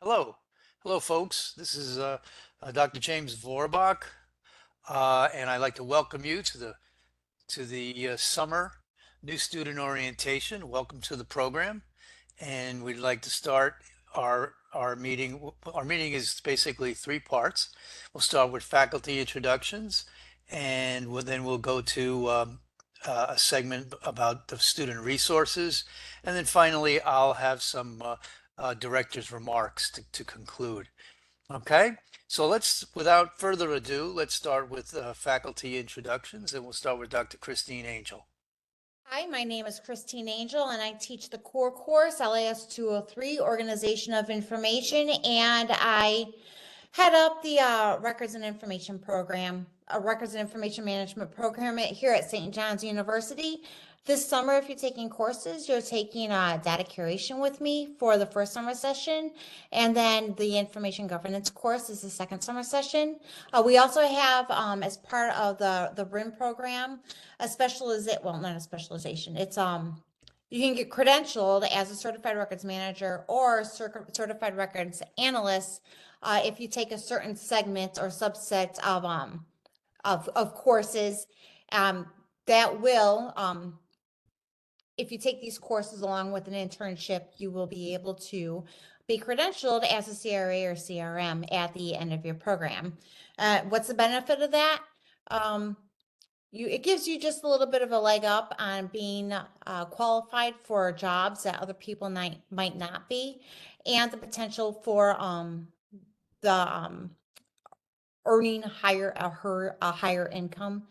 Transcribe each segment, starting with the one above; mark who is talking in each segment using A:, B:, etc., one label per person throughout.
A: Hello. Hello, folks. This is Dr. James Vorbach, and I'd like to welcome you to the summer new student orientation. Welcome to the program, and we'd like to start our meeting. Our meeting is basically three parts. We'll start with faculty introductions, and then we'll go to a segment about the student resources, and then finally I'll have some director's remarks to conclude. Okay, so without further ado, let's start with faculty introductions, and we'll start with Dr. Christine Angel.
B: Hi, my name is Christine Angel, and I teach the core course, LAS 203, Organization of Information, and I head up the Records and Information Program, a Records and Information Management Program here at St. John's University. This summer, if you're taking courses, you're taking data curation with me for the first summer session, and then the information governance course is the second summer session. We also have, as part of the RIM program, a specialization, well, not a specialization, it's you can get credentialed as a certified records manager or certified records analyst if you take a certain segment or subset of courses. That will if you take these courses along with an internship, you will be able to be credentialed as a CRA or CRM at the end of your program. What's the benefit of that? It gives you just a little bit of a leg up on being qualified for jobs that other people might not be, and the potential for the earning a higher income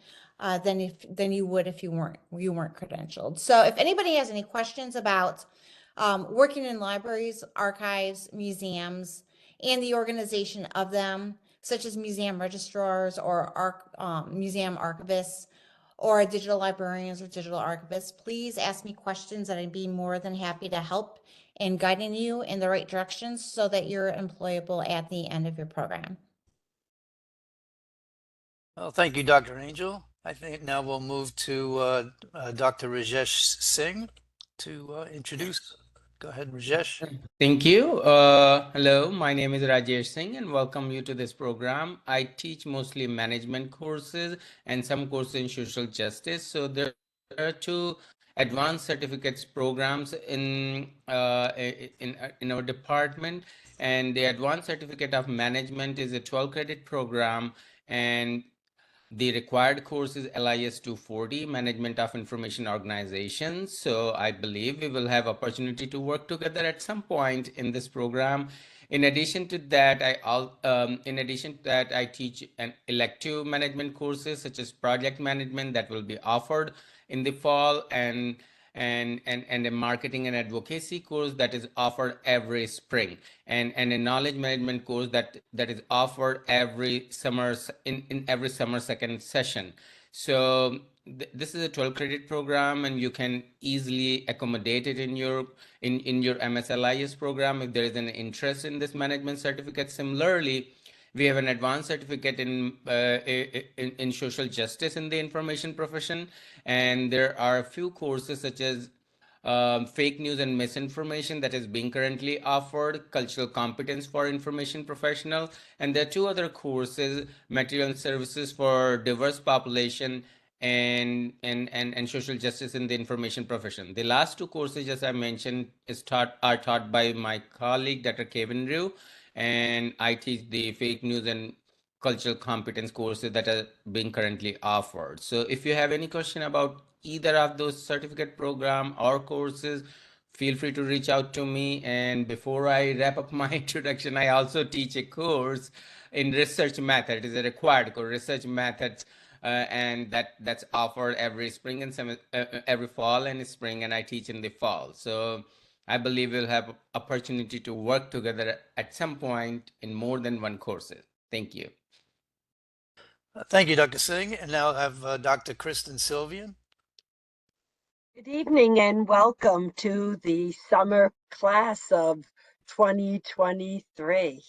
B: than you would if you weren't credentialed. So if anybody has any questions about working in libraries, archives, museums, and the organization of them, such as museum registrars or museum archivists, or digital librarians or digital archivists, please ask me questions, and I'd be more than happy to help in guiding you in the right directions so that you're employable at the end of your program.
A: Well, thank you, Dr. Angel. I think now we'll move to Dr. Rajesh Singh to introduce. Go ahead, Rajesh.
C: Thank you. Hello, my name is Rajesh Singh and welcome you to this program. I teach mostly management courses and some courses in social justice. So there are two advanced certificates programs in our department, and the advanced certificate of management is a 12 credit program, and the required course is LIS 240, Management of Information Organizations. So I believe we will have opportunity to work together at some point in this program. In addition to that, I teach an elective management courses such as project management that will be offered in the fall, and a marketing and advocacy course that is offered every spring, and a knowledge management course that is offered every summer in every summer second session. So this is a 12 credit program, and you can easily accommodate it in your MSLIS program if there is an interest in this management certificate. Similarly, we have an advanced certificate in social justice in the information profession, and there are a few courses such as fake news and misinformation that is being currently offered, cultural competence for information professional, and there are two other courses, material and services for diverse population, and social justice in the information profession. The last two courses, as I mentioned, are taught by my colleague Dr. Kevin Ryu, and I teach the fake news and cultural competence courses that are being currently offered. So if you have any question about either of those certificate program or courses, feel free to reach out to me. And before I wrap up my introduction, I also teach a course in research method. It is a required course, research methods, and that's offered every spring and every fall and spring, and I teach in the fall. So I believe we'll have opportunity to work together at some point in more than one courses. Thank you.
A: Thank you, Dr. Singh. And now I'll have Dr. Kristen Sylvian.
D: Good evening and welcome to the summer class of 2023.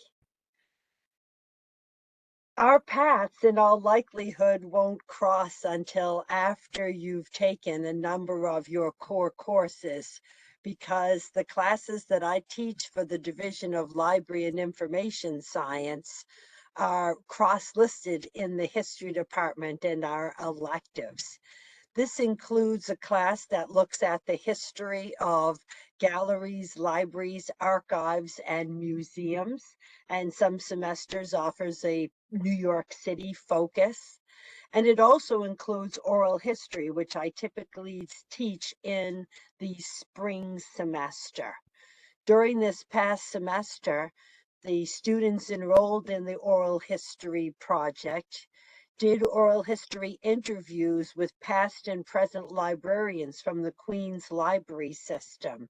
D: Our paths in all likelihood won't cross until after you've taken a number of your core courses, because the classes that I teach for the Division of Library and Information Science are cross-listed in the history department and are electives. This includes a class that looks at the history of galleries, libraries, archives, and museums, and some semesters offers a New York City focus. And it also includes oral history, which I typically teach in the spring semester. During this past semester, the students enrolled in the oral history project did oral history interviews with past and present librarians from the Queen's Library System.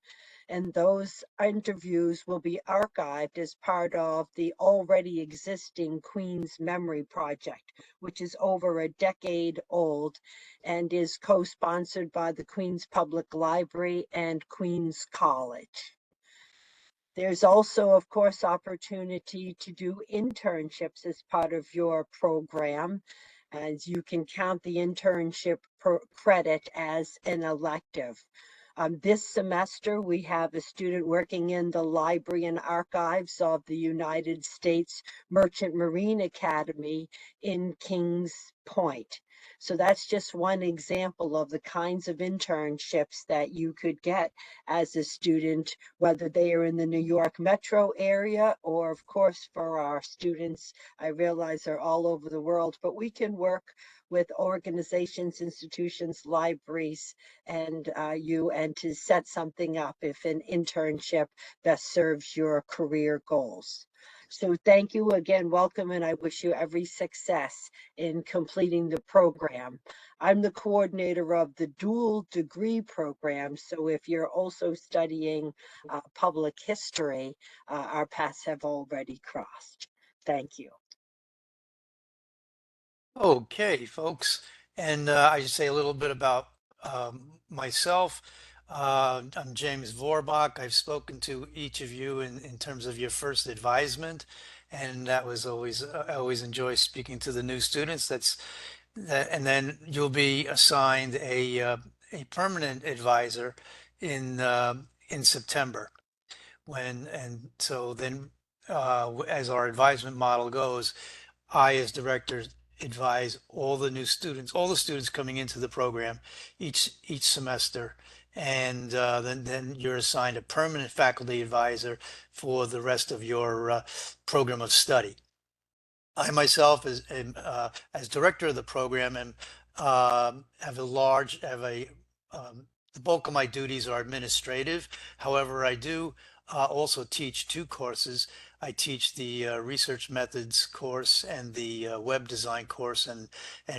D: And those interviews will be archived as part of the already existing Queen's Memory Project, which is over a decade old and is co-sponsored by the Queen's Public Library and Queen's College. There's also, of course, opportunity to do internships as part of your program, as you can count the internship credit as an elective. This semester, we have a student working in the Library and Archives of the United States Merchant Marine Academy in Kings Point. So that's just one example of the kinds of internships that you could get as a student, whether they are in the New York metro area or, of course, for our students, I realize they're all over the world, but we can work with organizations, institutions, libraries, and to set something up if an internship best serves your career goals. So thank you again, welcome, and I wish you every success in completing the program. I'm the coordinator of the dual degree program, so if you're also studying public history, our paths have already crossed. Thank you.
A: Okay, folks, and I just say a little bit about myself. I'm James Vorbach. I've spoken to each of you in terms of your first advisement, and that was always I always enjoy speaking to the new students. And then you'll be assigned a permanent advisor in September. And so then as our advisement model goes, I, as director, advise all the students coming into the program each semester, and then you're assigned a permanent faculty advisor for the rest of your program of study. I myself, as director of the program, have a the bulk of my duties are administrative. However, I do also teach two courses. I teach the research methods course and the web design course, and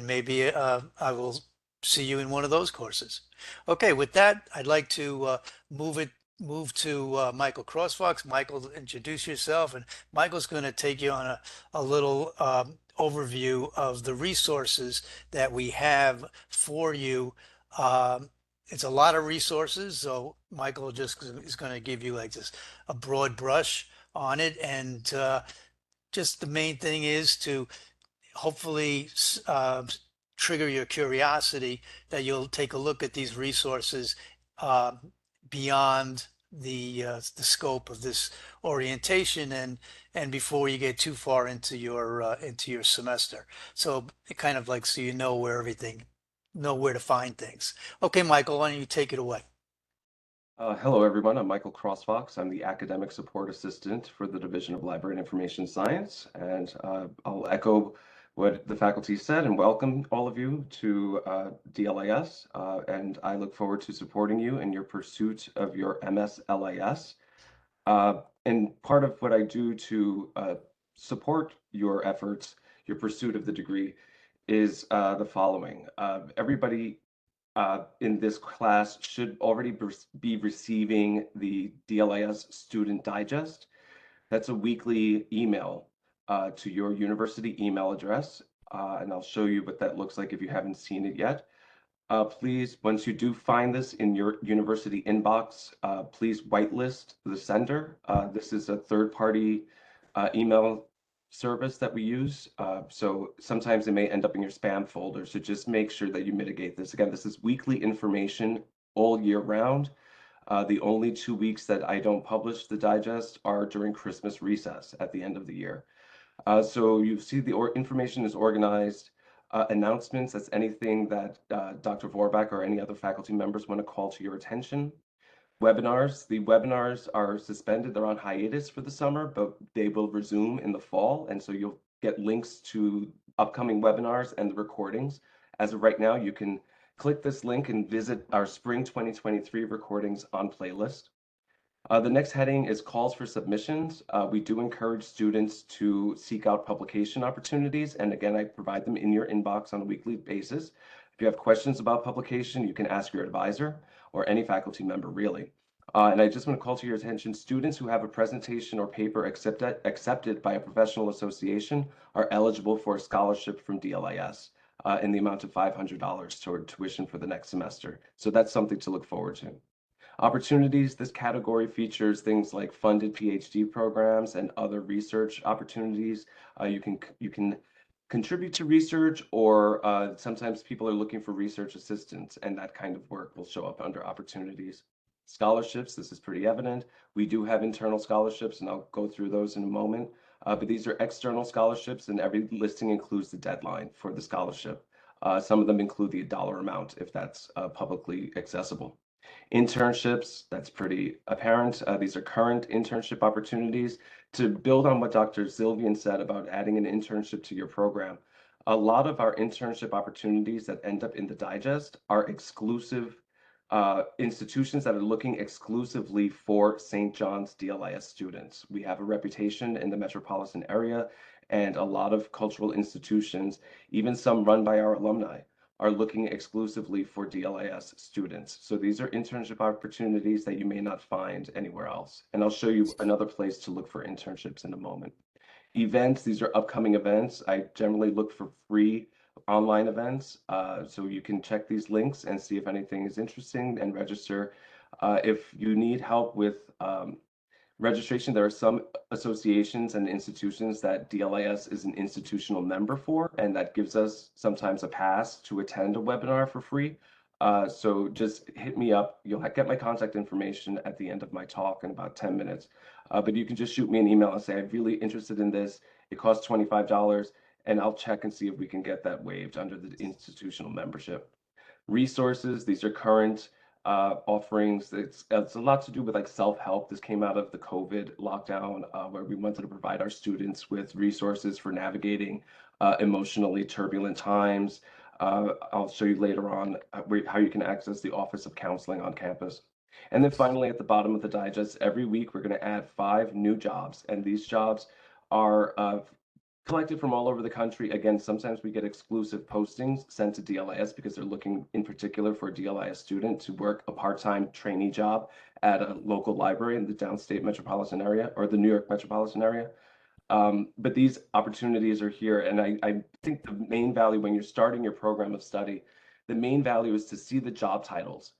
A: maybe I will see you in one of those courses. Okay, with that, I'd like to move to Michael Crossfox. Michael, introduce yourself, and Michael's going to take you on a little overview of the resources that we have for you. It's a lot of resources, so Michael just is going to give you like just a broad brush on it, and just the main thing is to hopefully trigger your curiosity that you'll take a look at these resources uh, beyond the scope of this orientation and before you get too far into your semester. So it kind of like so you know know where to find things. Okay, Michael, why don't you take it away?
E: Hello, everyone. I'm Michael Crossfox. I'm the Academic Support Assistant for the Division of Library and Information Science, and I'll echo what the faculty said and welcome all of you to DLIS, and I look forward to supporting you in your pursuit of your MS-LIS. And part of what I do to support your efforts, your pursuit of the degree, is the following. Everybody in this class should already be receiving the DLIS Student Digest. That's a weekly email to your university email address, and I'll show you what that looks like if you haven't seen it yet. Please, once you do find this in your university inbox, please whitelist the sender. This is a third-party email service that we use. So sometimes it may end up in your spam folder. So just make sure that you mitigate this. Again, this is weekly information all year round. The only 2 weeks that I don't publish the digest are during Christmas recess at the end of the year. So you see the information is organized. Announcements, that's anything that Dr. Vorbach or any other faculty members want to call to your attention. Webinars, the webinars are suspended. They're on hiatus for the summer, but they will resume in the fall. And so you'll get links to upcoming webinars and the recordings. As of right now, you can click this link and visit our spring 2023 recordings on playlist. The next heading is calls for submissions. We do encourage students to seek out publication opportunities. And again, I provide them in your inbox on a weekly basis. If you have questions about publication, you can ask your advisor or any faculty member, really. And I just want to call to your attention, students who have a presentation or paper accepted by a professional association are eligible for a scholarship from DLIS in the amount of $500 toward tuition for the next semester. So that's something to look forward to. Opportunities, this category features things like funded PhD programs and other research opportunities. You can contribute to research, or sometimes people are looking for research assistants, and that kind of work will show up under opportunities. Scholarships, this is pretty evident. We do have internal scholarships, and I'll go through those in a moment. But these are external scholarships, and every listing includes the deadline for the scholarship. Some of them include the dollar amount if that's publicly accessible. Internships, that's pretty apparent. These are current internship opportunities. To build on what Dr. Zilvian said about adding an internship to your program, a lot of our internship opportunities that end up in the digest are exclusive institutions that are looking exclusively for St. John's DLIS students. We have a reputation in the metropolitan area, and a lot of cultural institutions, even some run by our alumni, are looking exclusively for DLIS students. So these are internship opportunities that you may not find anywhere else. And I'll show you another place to look for internships in a moment. Events, these are upcoming events. I generally look for free online events. So you can check these links and see if anything is interesting and register. If you need help with registration, there are some associations and institutions that DLIS is an institutional member for, and that gives us sometimes a pass to attend a webinar for free. So just hit me up. You'll get my contact information at the end of my talk in about 10 minutes. But you can just shoot me an email and say, I'm really interested in this. It costs $25, and I'll check and see if we can get that waived under the institutional membership. Resources, these are current offerings. It's a lot to do with like self-help. This came out of the COVID lockdown where we wanted to provide our students with resources for navigating emotionally turbulent times. I'll show you later on how you can access the Office of Counseling on campus. And then finally, at the bottom of the digest, every week we're going to add 5 new jobs, and these jobs are collected from all over the country. Again, sometimes we get exclusive postings sent to DLIS because they're looking in particular for a DLIS student to work a part-time trainee job at a local library in the downstate metropolitan area or the New York metropolitan area. But these opportunities are here, and I think the main value when you're starting your program of study, the main value is to see the job titles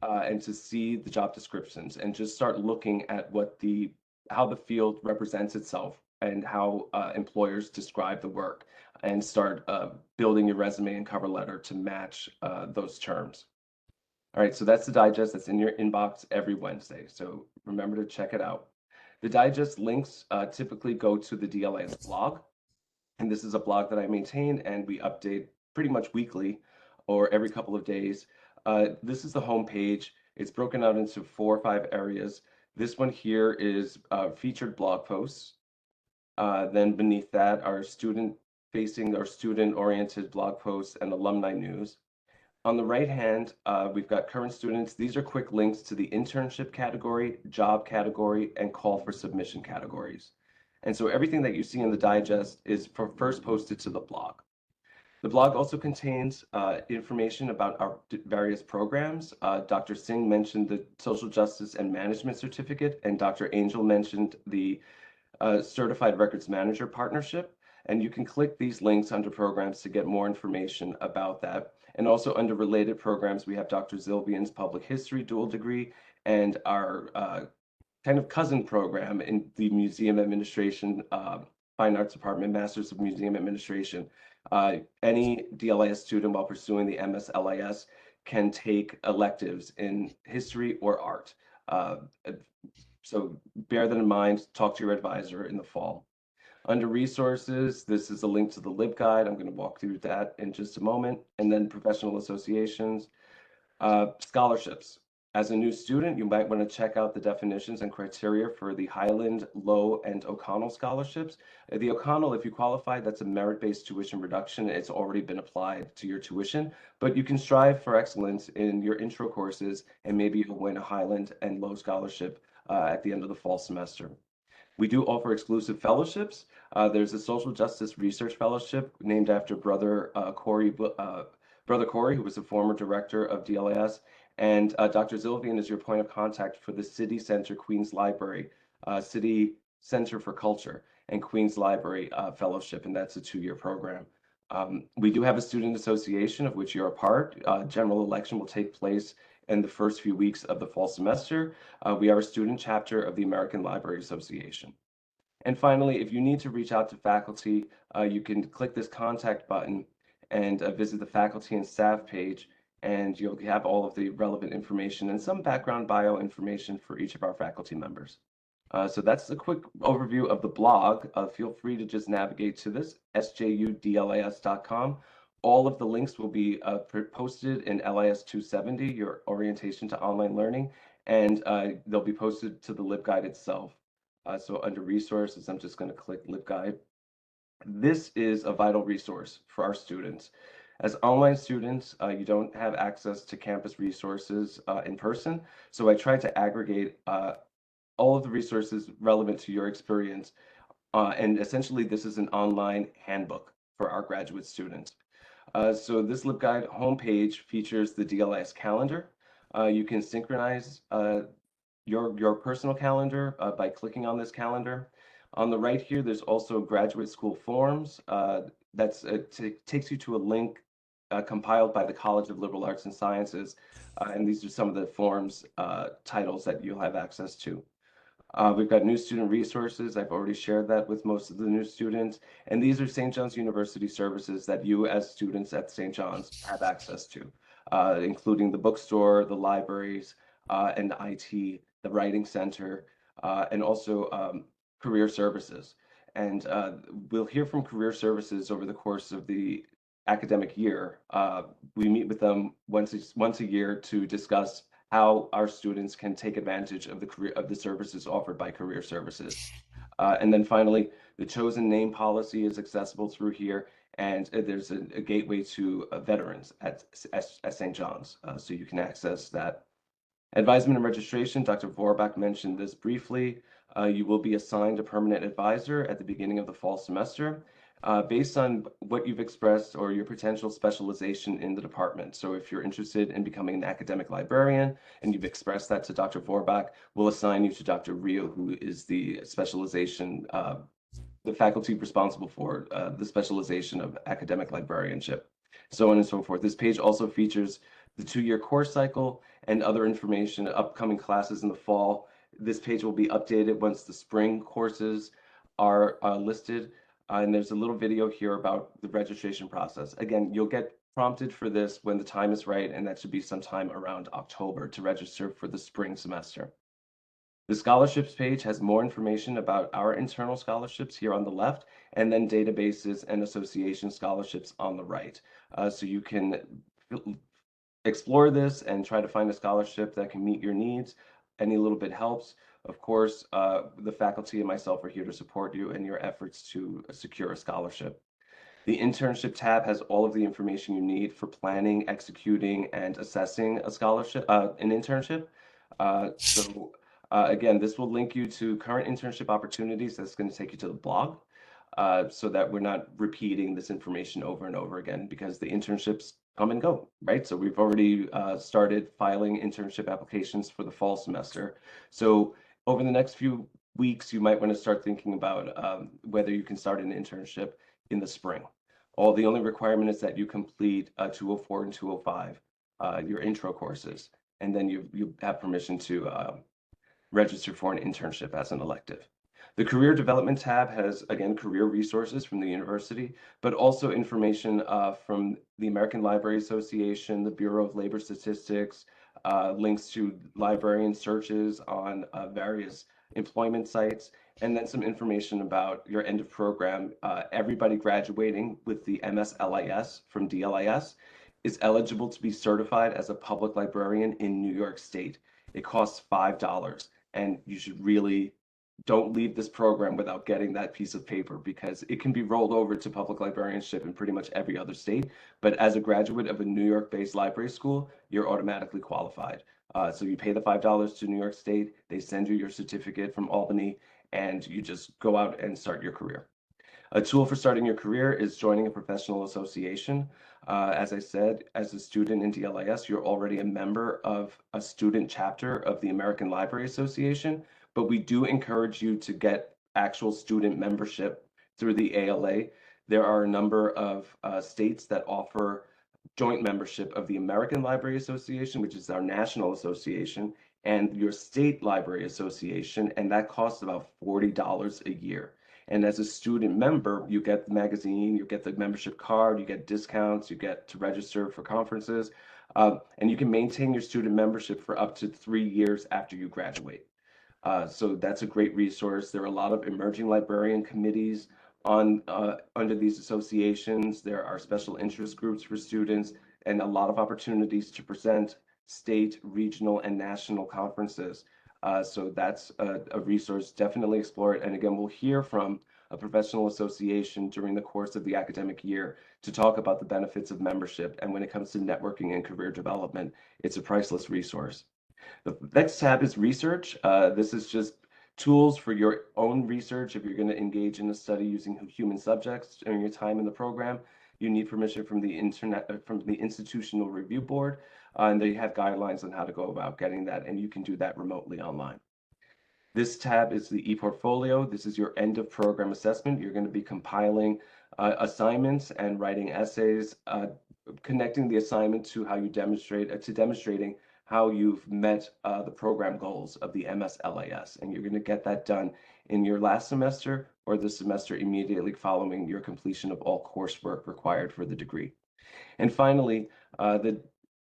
E: and to see the job descriptions and just start looking at how the field represents itself and how employers describe the work, and start building your resume and cover letter to match those terms. All right, so that's the digest that's in your inbox every Wednesday. So remember to check it out. The digest links typically go to the DLIS blog. And this is a blog that I maintain, and we update pretty much weekly or every couple of days. This is the home page. It's broken out into 4 or 5 areas. This one here is featured blog posts. Then beneath that are student-facing or student-oriented blog posts and alumni news. On the right hand, we've got current students. These are quick links to the internship category, job category, and call for submission categories. And so everything that you see in the digest is first posted to the blog. The blog also contains information about our various programs. Dr. Singh mentioned the Social Justice and Management Certificate, and Dr. Angel mentioned the Certified Records Manager Partnership. And you can click these links under programs to get more information about that. And also under related programs, we have Dr. Zilvian's Public History dual degree and our kind of cousin program in the Museum Administration, Fine Arts Department, Masters of Museum Administration. Any DLIS student while pursuing the MSLIS can take electives in history or art. Uh, so bear that in mind, talk to your advisor in the fall. Under resources, this is a link to the LibGuide. I'm going to walk through that in just a moment. And then professional associations. Scholarships. As a new student, you might want to check out the definitions and criteria for the Highland, Low, and O'Connell scholarships. The O'Connell, if you qualify, that's a merit-based tuition reduction. It's already been applied to your tuition, but you can strive for excellence in your intro courses, and maybe you'll win a Highland and Low scholarship at the end of the fall semester. We do offer exclusive fellowships. There's a social justice research fellowship named after Brother Corey, who was the former director of DLIS, and Dr. Zilvian is your point of contact for the City Center Queens Library, City Center for Culture, and Queens Library Fellowship, and that's a 2-year program. We do have a student association of which you're a part. General election will take place in the first few weeks of the fall semester. We are a student chapter of the American Library Association. And finally, if you need to reach out to faculty, you can click this contact button and visit the faculty and staff page, and you'll have all of the relevant information and some background bio information for each of our faculty members. So that's a quick overview of the blog. Feel free to just navigate to this, sjudlis.com. All of the links will be posted in LIS 270, your orientation to online learning, and they'll be posted to the LibGuide itself. So under resources, I'm just going to click LibGuide. This is a vital resource for our students. As online students, you don't have access to campus resources in person, so I tried to aggregate all of the resources relevant to your experience. And essentially, this is an online handbook for our graduate students. So this LibGuide homepage features the DLIS calendar. You can synchronize your personal calendar by clicking on this calendar. On the right here, there's also graduate school forms. Takes you to a link compiled by the College of Liberal Arts and Sciences. And these are some of the forms titles that you'll have access to. We've got new student resources. I've already shared that with most of the new students. And these are St. John's University services that you as students at St. John's have access to, including the bookstore, the libraries, and IT, the writing center, and also career services. And we'll hear from career services over the course of the academic year. We meet with them once a year to discuss how our students can take advantage of the services offered by career services. And then finally, the chosen name policy is accessible through here, and there's a gateway to veterans at St. John's, so you can access that. Advisement and registration, Dr. Vorbach mentioned this briefly. You will be assigned a permanent advisor at the beginning of the fall semester. Based on what you've expressed or your potential specialization in the department. So if you're interested in becoming an academic librarian and you've expressed that to Dr. Vorbach, we'll assign you to Dr. Rio, who is the specialization, the faculty responsible for the specialization of academic librarianship, so on and so forth. This page also features the 2-year course cycle and other information, upcoming classes in the fall. This page will be updated once the spring courses are listed. And there's a little video here about the registration process. Again, you'll get prompted for this when the time is right, and that should be sometime around October to register for the spring semester. The scholarships page has more information about our internal scholarships here on the left, and then databases and association scholarships on the right. So you can explore this and try to find a scholarship that can meet your needs. Any little bit helps. Of course, the faculty and myself are here to support you in your efforts to secure a scholarship. The internship tab has all of the information you need for planning, executing, and assessing a scholarship, an internship. Again, this will link you to current internship opportunities. That's going to take you to the blog, so that we're not repeating this information over and over again, because the internships come and go, right? So we've already started filing internship applications for the fall semester. So over the next few weeks, you might want to start thinking about whether you can start an internship in the spring. The only requirement is that you complete 204 and 205, your intro courses, and then you have permission to register for an internship as an elective. The career development tab has, again, career resources from the university, but also information from the American Library Association, the Bureau of Labor Statistics, links to librarian searches on various employment sites, and then some information about your end of program. Everybody graduating with the MSLIS from DLIS is eligible to be certified as a public librarian in New York State. It costs $5, and you should really don't leave this program without getting that piece of paper, because it can be rolled over to public librarianship in pretty much every other state. But as a graduate of a New York-based library school, you're automatically qualified. So you pay the $5 to New York State, they send you your certificate from Albany, and you just go out and start your career. A tool for starting your career is joining a professional association. As I said, as a student in DLIS, you're already a member of a student chapter of the American Library Association, but we do encourage you to get actual student membership through the ALA. There are a number of states that offer joint membership of the American Library Association, which is our national association, and your state library association, and that costs about $40 a year. And as a student member, you get the magazine, you get the membership card, you get discounts, you get to register for conferences, and you can maintain your student membership for up to 3 years after you graduate. So that's a great resource. There are a lot of emerging librarian committees on under these associations. There are special interest groups for students and a lot of opportunities to present state, regional, and national conferences. So that's a resource. Definitely explore it. And again, we'll hear from a professional association during the course of the academic year to talk about the benefits of membership. And when it comes to networking and career development, it's a priceless resource. The next tab is research. This is just tools for your own research. If you're going to engage in a study using human subjects during your time in the program, you need permission from the Institutional Review Board, and they have guidelines on how to go about getting that, and you can do that remotely online. This tab is the e-portfolio. This is your end of program assessment. You're going to be compiling assignments and writing essays, connecting the assignment to how you demonstrating how you've met the program goals of the MSLIS. And you're going to get that done in your last semester or the semester immediately following your completion of all coursework required for the degree. And finally, the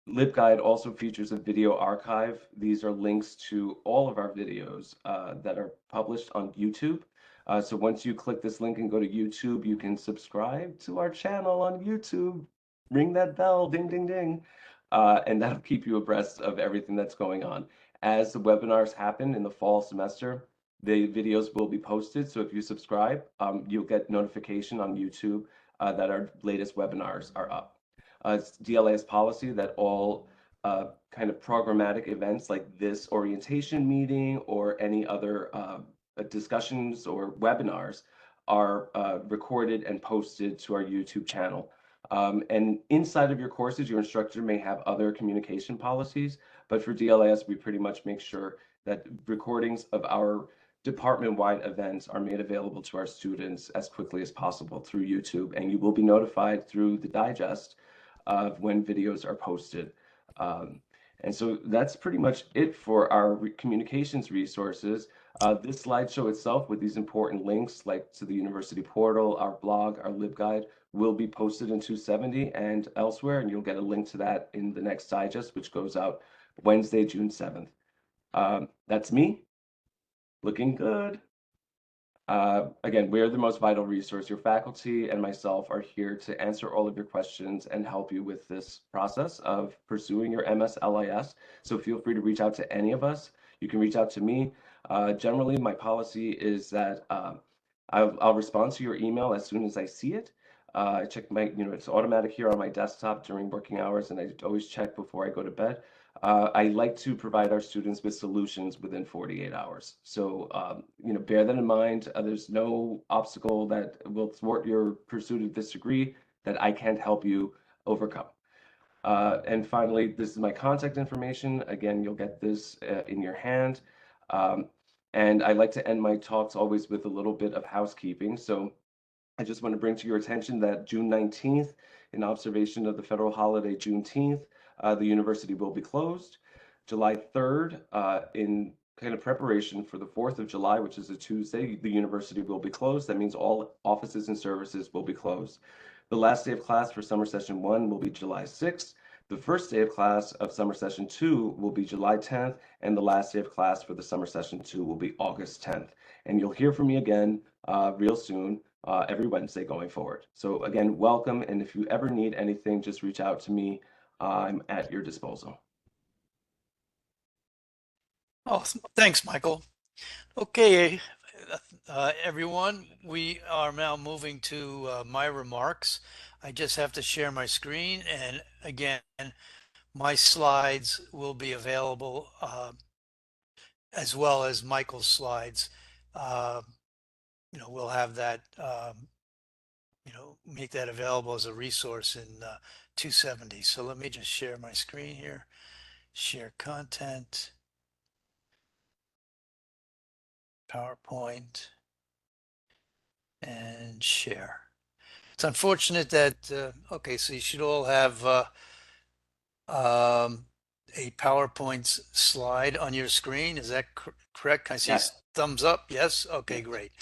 E: LibGuide also features a video archive. These are links to all of our videos that are published on YouTube. So once you click this link and go to YouTube, you can subscribe to our channel on YouTube. Ring that bell, ding, ding, ding. And that'll keep you abreast of everything that's going on. As the webinars happen in the fall semester, the videos will be posted. So if you subscribe, you'll get notification on YouTube that our latest webinars are up. It's DLIS policy that all kind of programmatic events like this orientation meeting or any other discussions or webinars are recorded and posted to our YouTube channel. And inside of your courses, your instructor may have other communication policies, but for DLIS, we pretty much make sure that recordings of our department-wide events are made available to our students as quickly as possible through YouTube, and you will be notified through the digest of when videos are posted. And so that's pretty much it for our communications resources. This slideshow itself with these important links like to the university portal, our blog, our LibGuide will be posted in 270 and elsewhere, and you'll get a link to that in the next digest, which goes out Wednesday, June 7th. That's me, looking good. Again, we're the most vital resource. Your faculty and myself are here to answer all of your questions and help you with this process of pursuing your MSLIS. So feel free to reach out to any of us. You can reach out to me. Generally, my policy is that I'll respond to your email as soon as I see it. I check my, it's automatic here on my desktop during working hours, and I always check before I go to bed. I like to provide our students with solutions within 48 hours. So, bear that in mind. There's no obstacle that will thwart your pursuit of this degree that I can't help you overcome. And finally, this is my contact information. Again, you'll get this in your hand. And I like to end my talks always with a little bit of housekeeping. So I just want to bring to your attention that June 19th, in observation of the federal holiday Juneteenth, the university will be closed. July 3rd, in kind of preparation for the 4th of July, which is a Tuesday, the university will be closed. That means all offices and services will be closed. The last day of class for summer session 1 will be July 6th. The first day of class of summer session 2 will be July 10th, and the last day of class for the summer session 2 will be August 10th. And you'll hear from me again real soon, every Wednesday going forward. So again, welcome, and if you ever need anything, just reach out to me. I'm at your disposal.
A: Awesome. Thanks, Michael. Okay, everyone, we are now moving to my remarks. I just have to share my screen, and again, my slides will be available as well as Michael's slides. We'll have that, make that available as a resource in 270. So let me just share my screen here, share content, PowerPoint, and share. It's unfortunate that, okay, so you should all have a PowerPoint slide on your screen. Is that correct? Can I see
E: Yes.
A: thumbs up? Yes? Okay, great.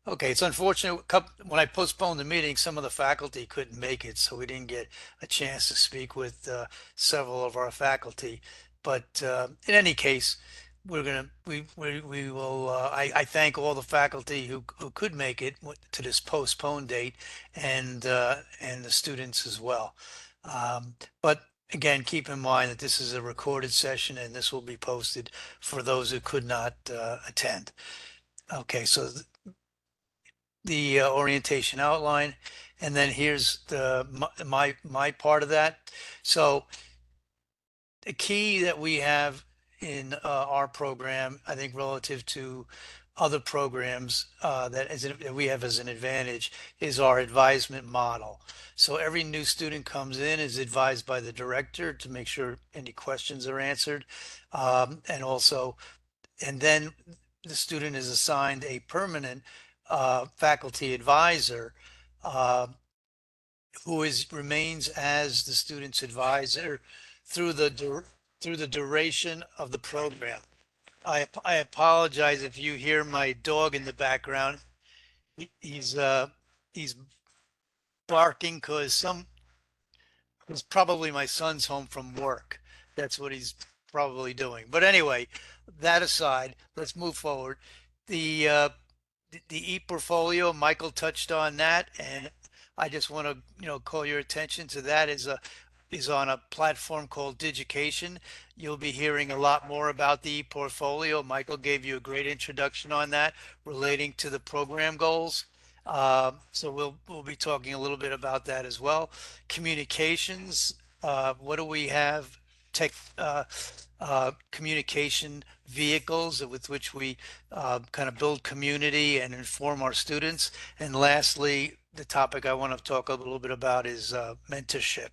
A: Okay, it's unfortunate. When I postponed the meeting, some of the faculty couldn't make it, so we didn't get a chance to speak with several of our faculty. But in any case, we will. I thank all the faculty who could make it to this postponed date, and the students as well. But again, keep in mind that this is a recorded session, and this will be posted for those who could not attend. Okay, so the orientation outline, and then here's my part of that. So the key that we have in our program, I think relative to other programs that we have as an advantage, is our advisement model. So every new student comes in is advised by the director to make sure any questions are answered, and then the student is assigned a permanent faculty advisor uh, who remains as the student's advisor through the duration of the program. I apologize if you hear my dog in the background. He's barking because it's probably my son's home from work. That's what he's probably doing. But anyway, that aside, let's move forward. The the e-portfolio, Michael touched on that, and I just want to call your attention to that. Is on a platform called Digication. You'll be hearing a lot more about the e-portfolio. Michael gave you a great introduction on that relating to the program goals. So we'll be talking a little bit about that as well. Communications, what do we have? Communication vehicles with which we kind of build community and inform our students. And lastly, the topic I want to talk a little bit about is mentorship.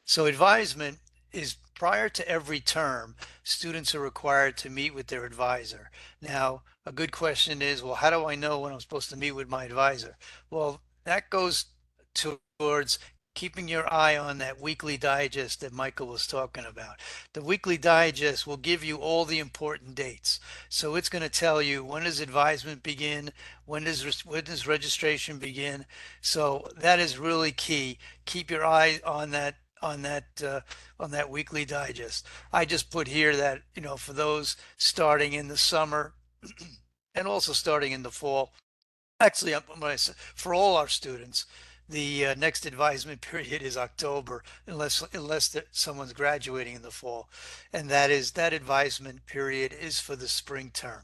A: So advisement is prior to every term, students are required to meet with their advisor. Now, a good question is, well, how do I know when I'm supposed to meet with my advisor? Well, that goes towards keeping your eye on that weekly digest that Michael was talking about. The weekly digest will give you all the important dates. So it's going to tell you, when does advisement begin? When does registration begin? So that is really key. Keep your eye on that weekly digest. I just put here that, for those starting in the summer and also starting in the fall, actually, for all our students, the next advisement period is October, unless someone's graduating in the fall, and that advisement period is for the spring term.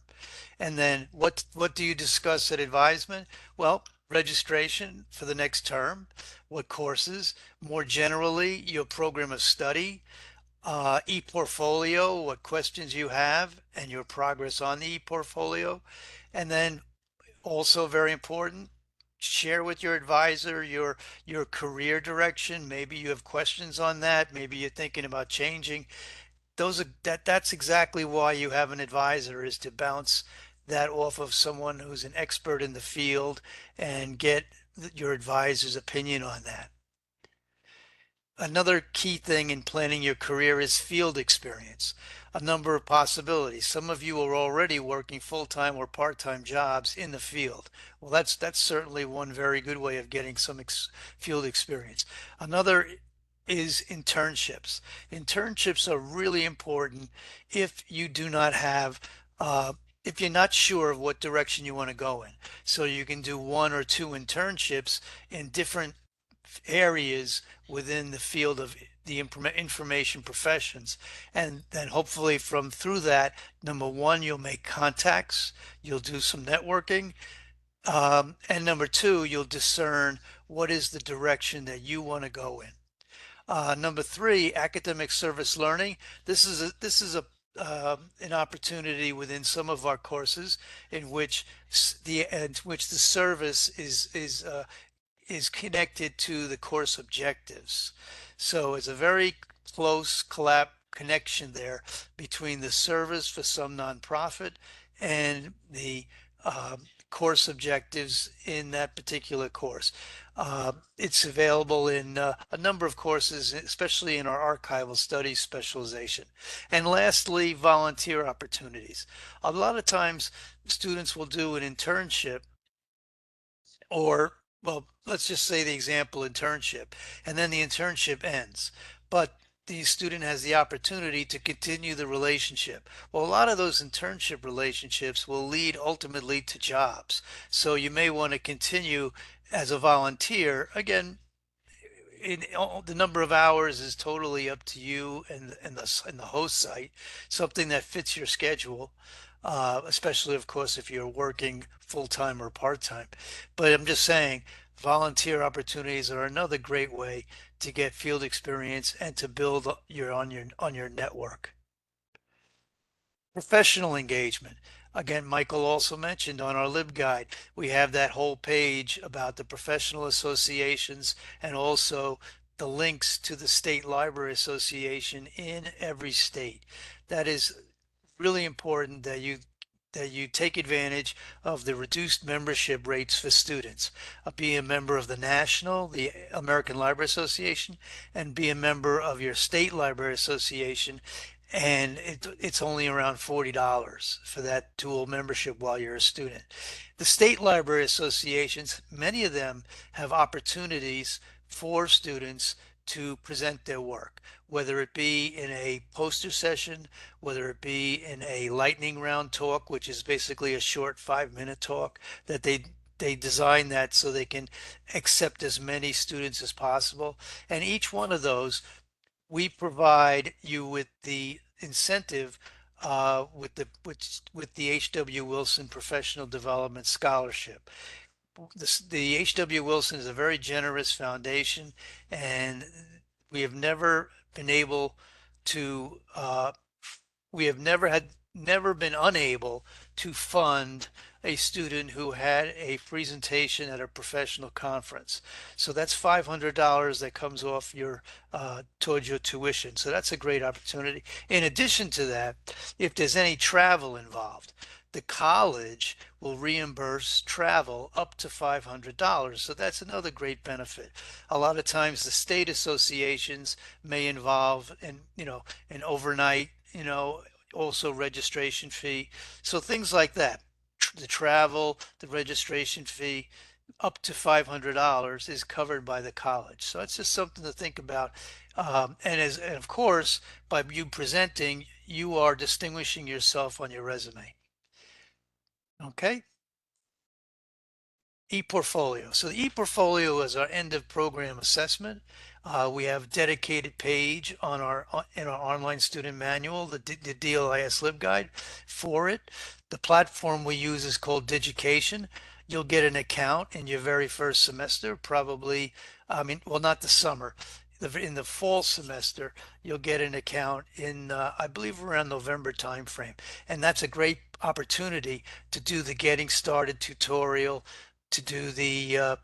A: And then what do you discuss at advisement? Well, registration for the next term, what courses, more generally, your program of study, e-portfolio, what questions you have and your progress on the e-portfolio, and then also very important, share with your advisor your career direction. Maybe you have questions on that. Maybe you're thinking about changing. That's exactly why you have an advisor, is to bounce that off of someone who's an expert in the field and get your advisor's opinion on that. Another key thing in planning your career is field experience. A number of possibilities. Some of you are already working full-time or part-time jobs in the field. Well, that's certainly one very good way of getting some field experience. Another is internships. Internships are really important if you do not have, if you're not sure of what direction you want to go in. So you can do one or two internships in different areas within the field of the information professions. And then hopefully from through that, number one, you'll make contacts, you'll do some networking, and number two, you'll discern what is the direction that you want to go in. Number three, academic service learning. This is an opportunity within some of our courses in which the service is connected to the course objectives. So it's a very close collab connection there between the service for some nonprofit and the course objectives in that particular course. It's available in a number of courses, especially in our archival studies specialization. And lastly, volunteer opportunities. A lot of times students will do an internship or, well, let's just say the example internship, and then the internship ends. But the student has the opportunity to continue the relationship. Well, a lot of those internship relationships will lead ultimately to jobs. So you may want to continue as a volunteer. Again, the number of hours is totally up to you and the host site, something that fits your schedule, especially of course if you're working full-time or part-time. But I'm just saying volunteer opportunities are another great way to get field experience and to build your network. Professional engagement. Again, Michael also mentioned on our LibGuide, we have that whole page about the professional associations and also the links to the State Library Association in every state. That is really important that you take advantage of the reduced membership rates for students. Be a member of the American Library Association, and be a member of your state library association. And it's only around $40 for that dual membership while you're a student. The state library associations, many of them have opportunities for students to present their work, whether it be in a poster session, whether it be in a lightning round talk, which is basically a short 5-minute talk that they design that so they can accept as many students as possible. And each one of those, we provide you with the incentive with the H.W. Wilson Professional Development Scholarship. The H.W. Wilson is a very generous foundation, and we have never been able to we have never been unable to fund a student who had a presentation at a professional conference. So that's $500 that comes off your towards your tuition. So that's a great opportunity. In addition to that, if there's any travel involved, the college will reimburse travel up to $500. So that's another great benefit. A lot of times the state associations may involve an overnight, also registration fee. So things like that. The travel, the registration fee, up to $500 is covered by the college. So it's just something to think about. And of course, by you presenting, you are distinguishing yourself on your resume. Okay. E-portfolio. So the e-portfolio is our end of program assessment. We have dedicated page on in our online student manual, the DLIS LibGuide for it. The platform we use is called Digication. You'll get an account in your very first semester, probably, well, not the summer. In the fall semester, you'll get an account in, I believe, around November timeframe. And that's a great opportunity to do the getting started tutorial, to do the,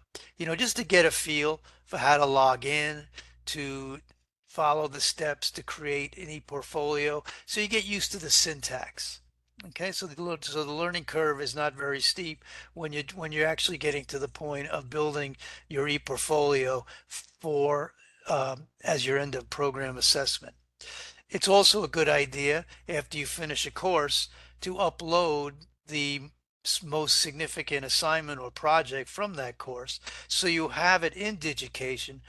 A: just to get a feel for how to log in, to follow the steps to create an e-portfolio. So you get used to the syntax. Okay, so the learning curve is not very steep when you're actually getting to the point of building your e-portfolio for as your end of program assessment. It's also a good idea after you finish a course to upload the most significant assignment or project from that course so you have it in Digication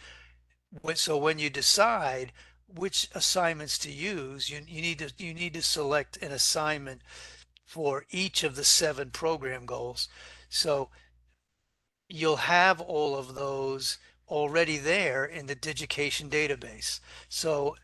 A: So when you decide which assignments to use, you need to select an assignment for each of the 7 program goals. So you'll have all of those already there in the Digication database. So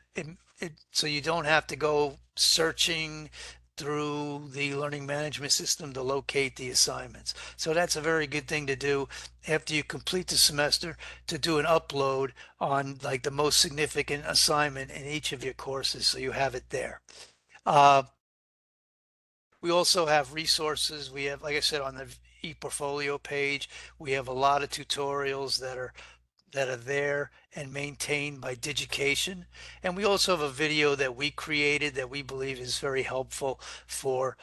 A: so you don't have to go searching through the learning management system to locate the assignments. So that's a very good thing to do after you complete the semester, to do an upload on like the most significant assignment in each of your courses, so you have it there. We also have resources. We have, like I said, on the ePortfolio page, we have a lot of tutorials that are there and maintained by Digication. And we also have a video that we created that we believe is very helpful for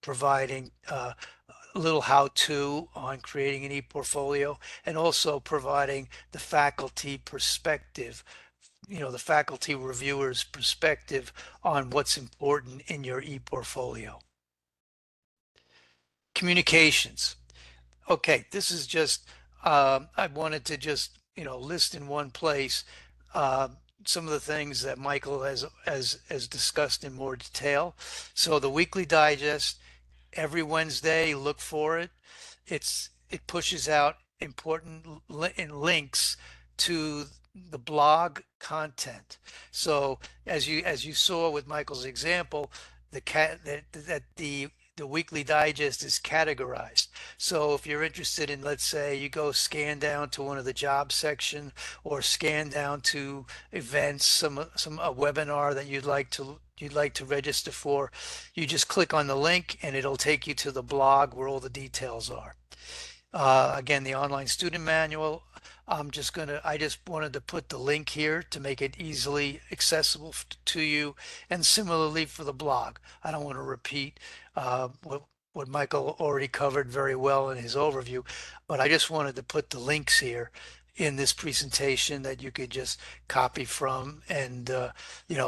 A: providing a little how-to on creating an ePortfolio, and also providing the faculty perspective, the faculty reviewers perspective on what's important in your ePortfolio. Communications. Okay, this is just, I wanted to just, list in one place some of the things that Michael has discussed in more detail. So the weekly digest, every Wednesday, look for it. It pushes out important links to the blog content. So as you saw with Michael's example, the weekly digest is categorized. So if you're interested in, let's say you go scan down to one of the job section, or scan down to events, some a webinar that you'd like to register for, you just click on the link and it'll take you to the blog where all the details are. Again, the online student manual, I just wanted to put the link here to make it easily accessible to you. And similarly for the blog, I don't want to repeat what Michael already covered very well in his overview, but I just wanted to put the links here in this presentation that you could just copy from and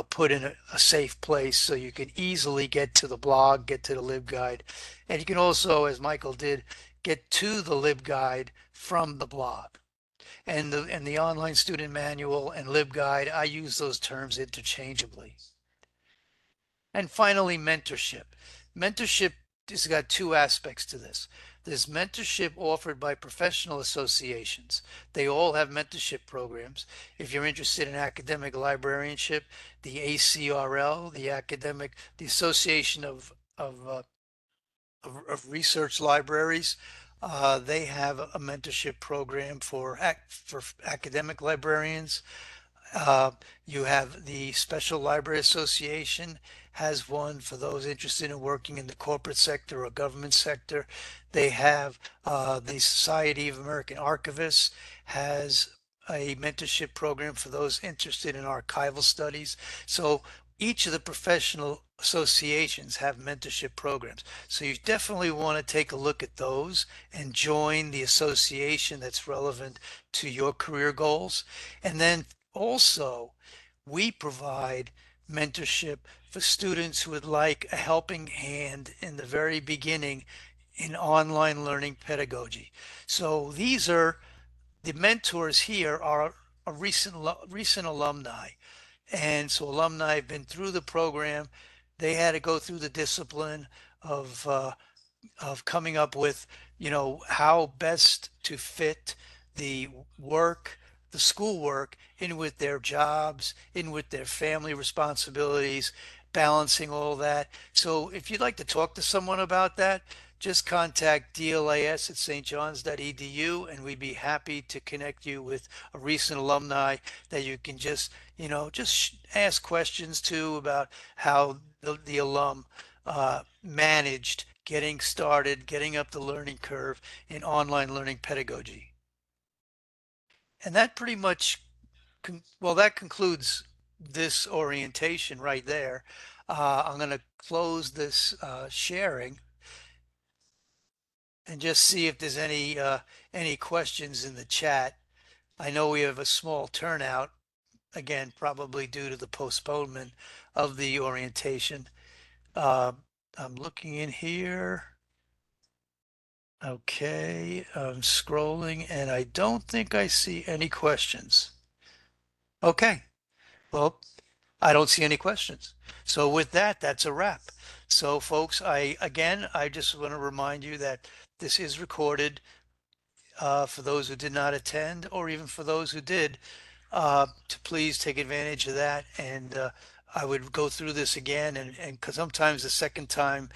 A: put in a safe place so you can easily get to the blog, get to the LibGuide. And you can also, as Michael did, get to the LibGuide from the blog. And the online student manual and LibGuide, I use those terms interchangeably. And finally, mentorship. Mentorship has got 2 aspects to this. There's mentorship offered by professional associations. They all have mentorship programs. If you're interested in academic librarianship, the ACRL, the Association of Research Libraries, they have a mentorship program for academic librarians. You have the Special Library Association has one for those interested in working in the corporate sector or government sector. They have the Society of American Archivists has a mentorship program for those interested in archival studies. So each of the professional associations have mentorship programs. So you definitely want to take a look at those and join the association that's relevant to your career goals. And then also, we provide mentorship for students who would like a helping hand in the very beginning in online learning pedagogy. So these are the mentors here are a recent alumni. And so alumni have been through the program. They had to go through the discipline of coming up with, how best to fit the work, the schoolwork in with their jobs, in with their family responsibilities, balancing all that. So if you'd like to talk to someone about that, just contact DLIS at stjohns.edu, and we'd be happy to connect you with a recent alumni that you can just, ask questions to about how the alum managed getting started, getting up the learning curve in online learning pedagogy. And that pretty much, that concludes this orientation right there. I'm going to close this sharing and just see if there's any questions in the chat. I know we have a small turnout, again, probably due to the postponement of the orientation. I'm looking in here. Okay, I'm scrolling and I don't think I see any questions. Okay. Well, I don't see any questions. So with that, that's a wrap. So folks, I just want to remind you that this is recorded for those who did not attend, or even for those who did, to please take advantage of that. And I would go through this again, and because sometimes the second time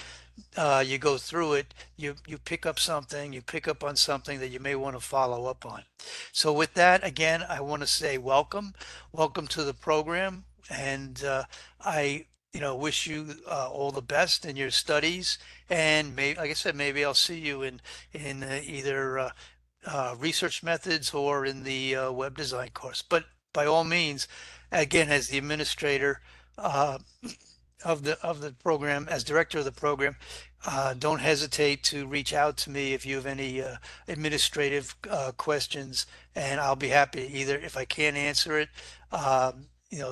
A: you go through it, you pick up something, you pick up on something that you may want to follow up on. So with that, again, I want to say welcome to the program, and I wish you all the best in your studies. And maybe, like I said, maybe I'll see you in either research methods or in the web design course. But by all means, again, as the administrator, uh, of the program, as director of the program, don't hesitate to reach out to me if you have any administrative questions, and I'll be happy either if I can't answer it.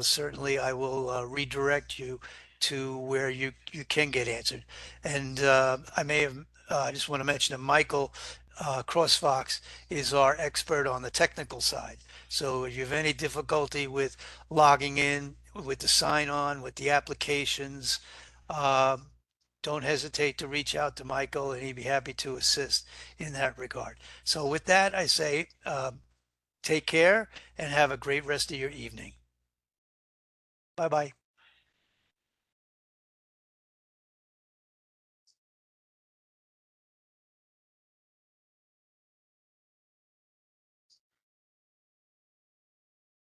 A: Certainly I will redirect you to where you can get answered. And I just want to mention that Michael CrossFox is our expert on the technical side. So if you have any difficulty with logging in, with the sign on, with the applications, uh, don't hesitate to reach out to Michael, and he'd be happy to assist in that regard. So with that, I say take care and have a great rest of your evening. Bye bye.